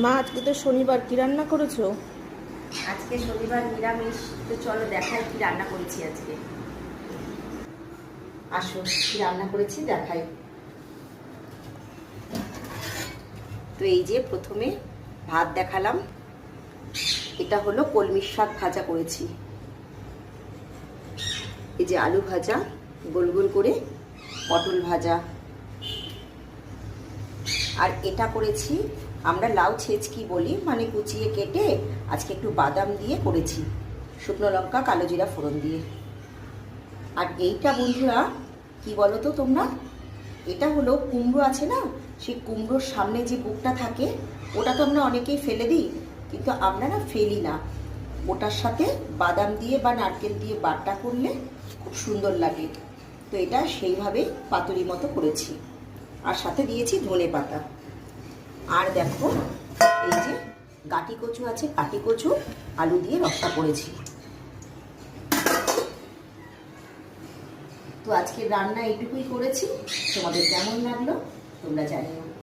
মা, আজকে তো শনিবার, কি রান্না করেছো? আজকে শনিবার নিরামিষ। তো চলো দেখাই কি রান্না করেছি আজকে। আসো কি রান্না করেছি দেখাই। তো এই যে প্রথমে ভাত দেখালাম, এটা হলো কলমির শাক ভাজা করেছি। এই যে আলু ভাজা গোল গোল করে, পটল ভাজা, আর এটা করেছি আমরা লাউ ছেঁচকি বলি, মানে কুচিয়ে কেটে আজকে একটু বাদাম দিয়ে করেছি, শুকনো লঙ্কা কালো জিরা ফোড়ন দিয়ে। আর এইটা বন্ধুরা কি বলো তো তোমরা, এটা হলো কুমড়ো আছে না, সেই কুমড়োর সামনে যে বুকটা থাকে ওটা তো আমরা অনেকেই ফেলে দিই, কিন্তু আমরা না ফেলি না। ওটার সাথে বাদাম দিয়ে বা নারকেল দিয়ে বাটা করলে খুব সুন্দর লাগে। তো এটা সেইভাবে পাতুরি মতো করেছি, আর সাথে দিয়েছি ধনে পাতা। আর দেখো এই যে গাটি কচু আছে, গাটি কচু আলু দিয়ে রসা করেছি। তো আজকে রান্না এইটুকুই করেছি, তোমাদের কেমন লাগলো তোমরা জানিও।